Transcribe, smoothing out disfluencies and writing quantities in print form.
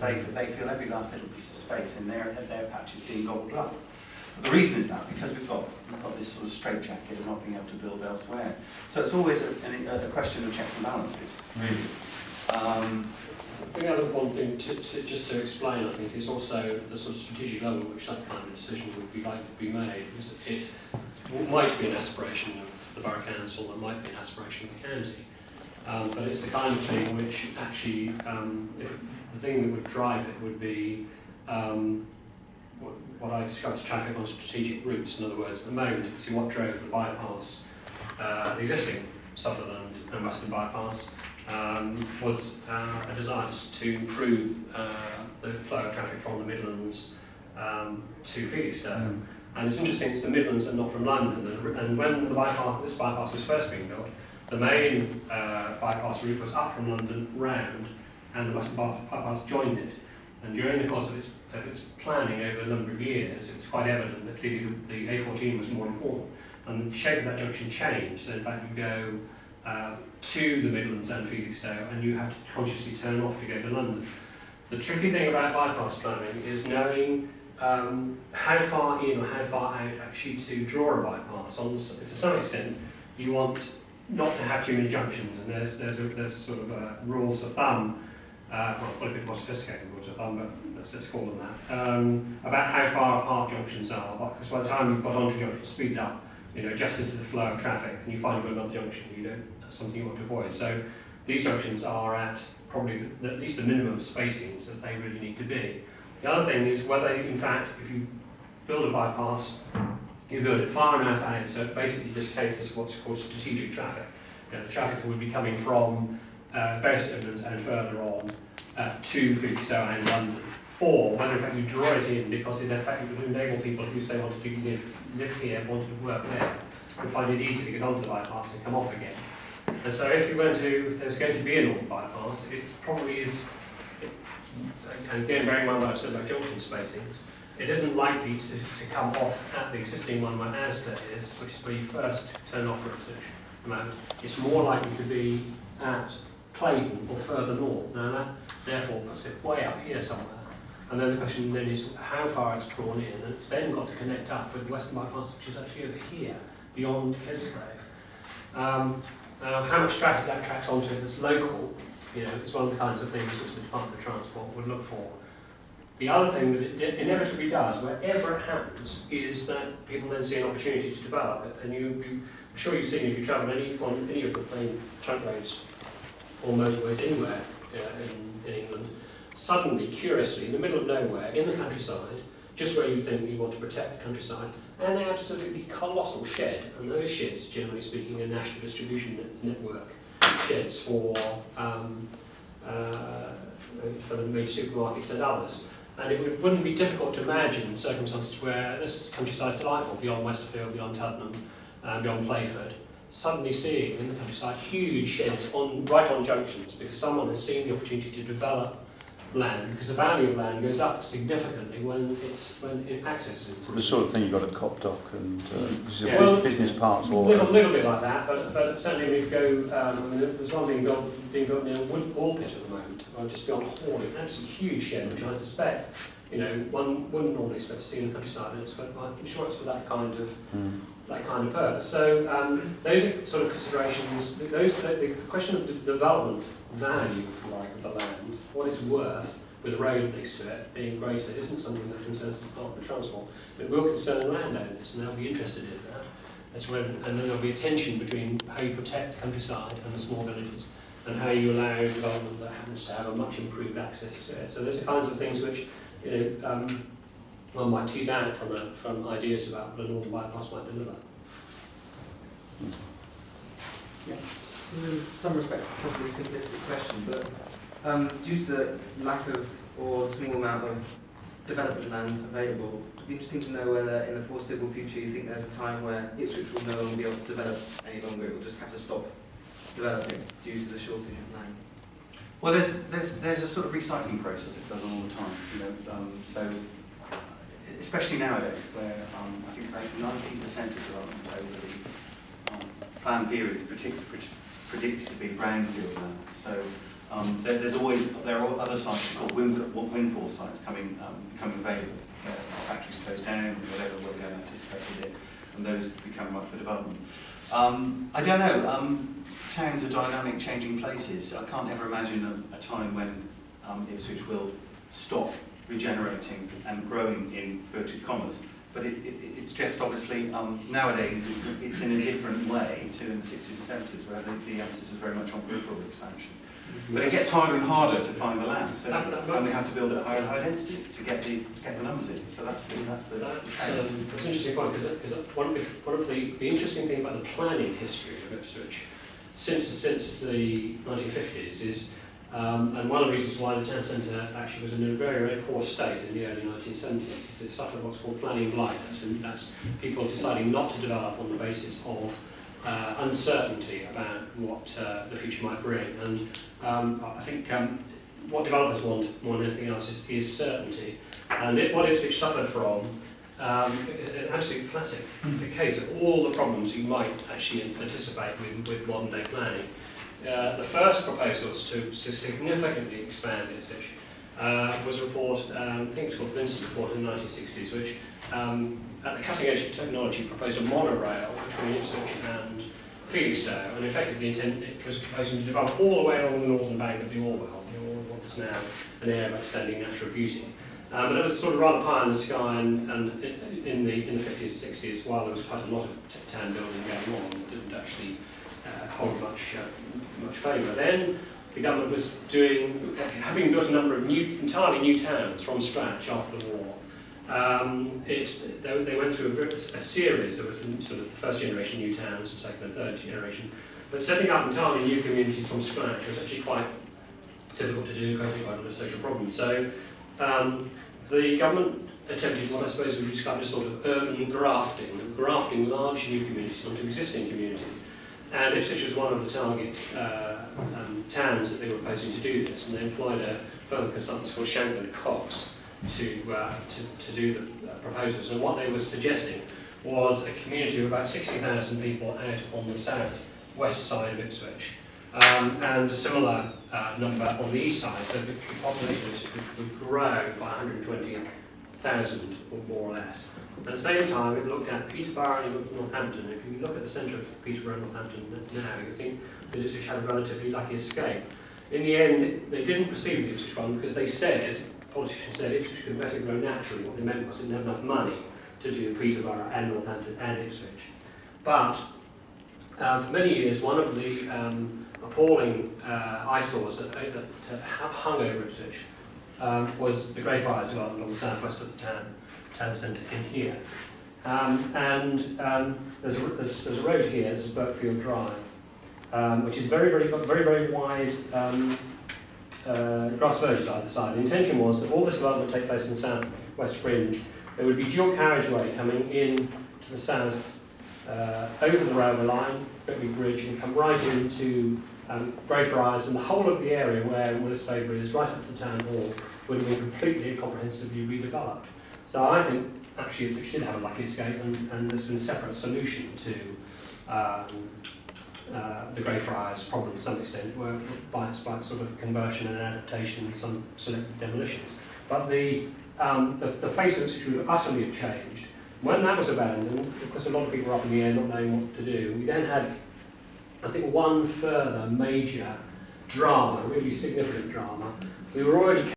they feel every last little piece of space in their patch is being gobbled up. But the reason is that because we've got this sort of straitjacket of not being able to build elsewhere. So it's always a question of checks and balances, really. I think the other one thing just to explain, I think, is also the sort of strategic level at which that kind of decision would be likely to be made. Because it might be an aspiration of the Borough Council, it might be an aspiration of the county. But it's the kind of thing which actually, if the thing that would drive it would be what I describe as traffic on strategic routes. In other words, at the moment, if you see what drove the bypass, the existing Sutherland and Western bypass, was a desire to improve the flow of traffic from the Midlands to Felixstowe. And it's interesting, it's the Midlands and not from London. And when this bypass was first being built, the main bypass route was up from London, round, and the Western bypass joined it. And during the course of its planning over a number of years, it was quite evident that clearly the A14 was more important. And the shape of that junction changed. So in fact, you go to the Midlands and Felixstowe, and you have to consciously turn off to go to London. The tricky thing about bypass planning is knowing how far in or how far out actually to draw a bypass. To some extent, you want not to have too many junctions, and there's sort of rules of thumb, well, a bit more sophisticated rules of thumb, but let's call them that, about how far apart junctions are. Because by the time you've got onto junctions, speed up, adjust into the flow of traffic, and you find you've got another junction, that's something you want to avoid. So these junctions are at probably at least the minimum spacings that they really need to be. The other thing is whether, in fact, if you build a bypass, you build it far enough out so it basically just caters for what's called strategic traffic. The traffic would be coming from various Midlands and further on to Felixstowe and London. Or whether in fact you draw it in because in fact it would enable people who say wanted to live here, wanted to work there, and find it easy to get onto the bypass and come off again. And so if there's going to be a north bypass, it probably is, and again bearing in mind what I've said about junction spacings, it isn't likely to come off at the existing one where Asda is, which is where you first turn off Ipswich at the moment. It's more likely to be at Claydon or further north. Now that therefore puts it way up here somewhere. And then the question then is how far it's drawn in, and it's then got to connect up with the Western bypass, which is actually over here, beyond Kesgrave. How much traffic that tracks onto that's local, is one of the kinds of things which the Department of Transport would look for. The other thing that it inevitably does, wherever it happens, is that people then see an opportunity to develop it. And I'm sure you've seen, if you travel on any of the main trunk roads or motorways anywhere in England, suddenly, curiously, in the middle of nowhere, in the countryside, just where you think you want to protect the countryside, an absolutely colossal shed, and those sheds, generally speaking, are national distribution network sheds for the major supermarkets and others. And it wouldn't be difficult to imagine circumstances where this countryside's delightful, beyond Westerfield, beyond Tottenham, beyond Playford, suddenly seeing in the countryside huge sheds right on junctions, because someone has seen the opportunity to develop land, because the value of land goes up significantly when it accesses it. The sort of thing you've got at Copdock and business parks. A little bit like that, but certainly if you go, there's one being built near Woolpit at the moment, just beyond Horley, an absolutely huge shed, which I suspect, one wouldn't normally expect to see in the countryside, and I'm sure it's for that kind of purpose. So those are sort of considerations. The question of the development value, if you like, of the land, what it's worth, with a road next to it being greater, isn't something that concerns the Department of Transport. But it will concern landowners, and they'll be interested in that. And then there'll be a tension between how you protect the countryside and the small villages, and how you allow development that happens to have a much improved access to it. So those are kinds of things which one might tease out from ideas about what a northern bypass might deliver. Yeah. In some respects, possibly a simplistic question, but due to the lack of or the small amount of development land available, it'd be interesting to know whether in the foreseeable future you think there's a time where Ipswich will no longer be able to develop any longer, it will just have to stop developing due to the shortage of land. Well, there's a sort of recycling process that goes on all the time, so especially nowadays, where I think about 90% of development over the planned period is predicted to be brownfield land. So There are other sites called windfall sites becoming available. Factories closed down, or whatever, where we haven't anticipated it, and those become ripe for development. I don't know. Towns are dynamic, changing places. I can't ever imagine a time when Ipswich will stop regenerating and growing in inverted commas. But it's just obviously nowadays it's in a different way to in the 60s and 70s, where the emphasis was very much on peripheral expansion. But it gets harder and harder to find the land, so and we have to build at higher densities to get the numbers in. So that's the That's an interesting point, because one of the interesting thing about the planning history of Ipswich since the 1950s is, and one of the reasons why the town centre actually was in a very, very poor state in the early 1970s is it suffered what's called planning blindness, and that's people deciding not to develop on the basis of uncertainty about what the future might bring. And I think what developers want more than anything else is certainty. And what Ipswich suffered from is an absolute classic case of all the problems you might actually anticipate with modern day planning. The first proposals to significantly expand Ipswich was a report, I think it's called the Vincent Report in the 1960s, which at the cutting edge of technology proposed a monorail between Ipswich and Felixstowe, and effectively it was proposing to develop all the way along the northern bank of the Orwell, what is now an area of outstanding natural beauty. But it was sort of rather pie in the sky, and in the 50s and 60s, while there was quite a lot of town building going on, it didn't actually hold much favour. Then the government was having built a number of entirely new towns from scratch after the war. They went through a series. There was sort of first generation new towns, second and third generation, but setting up entirely new communities from scratch was actually quite difficult to do, causing quite a lot of social problems. So the government attempted what I suppose would be described as sort of urban grafting large new communities onto existing communities. And Ipswich was one of the target towns that they were proposing to do this, and they employed a firm of consultants called Shank & Cox to do the proposals. And what they were suggesting was a community of about 60,000 people out on the south-west side of Ipswich, and a similar number on the east side, so the population would grow by 120,000 or more or less. At the same time, we looked at Peterborough and we looked at Northampton. If you look at the centre of Peterborough and Northampton now, you think that Ipswich had a relatively lucky escape. In the end, they didn't proceed with the Ipswich one because politicians said Ipswich could better grow naturally. What they meant was they didn't have enough money to do Peterborough and Northampton and Ipswich. But for many years, one of the appalling eyesores that hung over Ipswich was the Greyfriars development on the southwest of the town centre in here. There's a road here, this is Burkefield Drive, which is very wide grass verges either side. The intention was that all this development would take place in the south-west fringe. There would be dual carriageway coming in to the south over the railway line, Whitby Bridge, and come right into Greyfriars, and the whole of the area where Willis Faber is, right up to the town hall, would have been completely and comprehensively redeveloped. So I think actually Ipswich should have a lucky escape, and there's been a separate solution to the Greyfriars problem to some extent, where by sort of conversion and adaptation and some selective demolitions. But the face of Ipswich would utterly have changed. When that was abandoned, because a lot of people were up in the air not knowing what to do, we then had, I think, one further major drama, really significant drama. We were already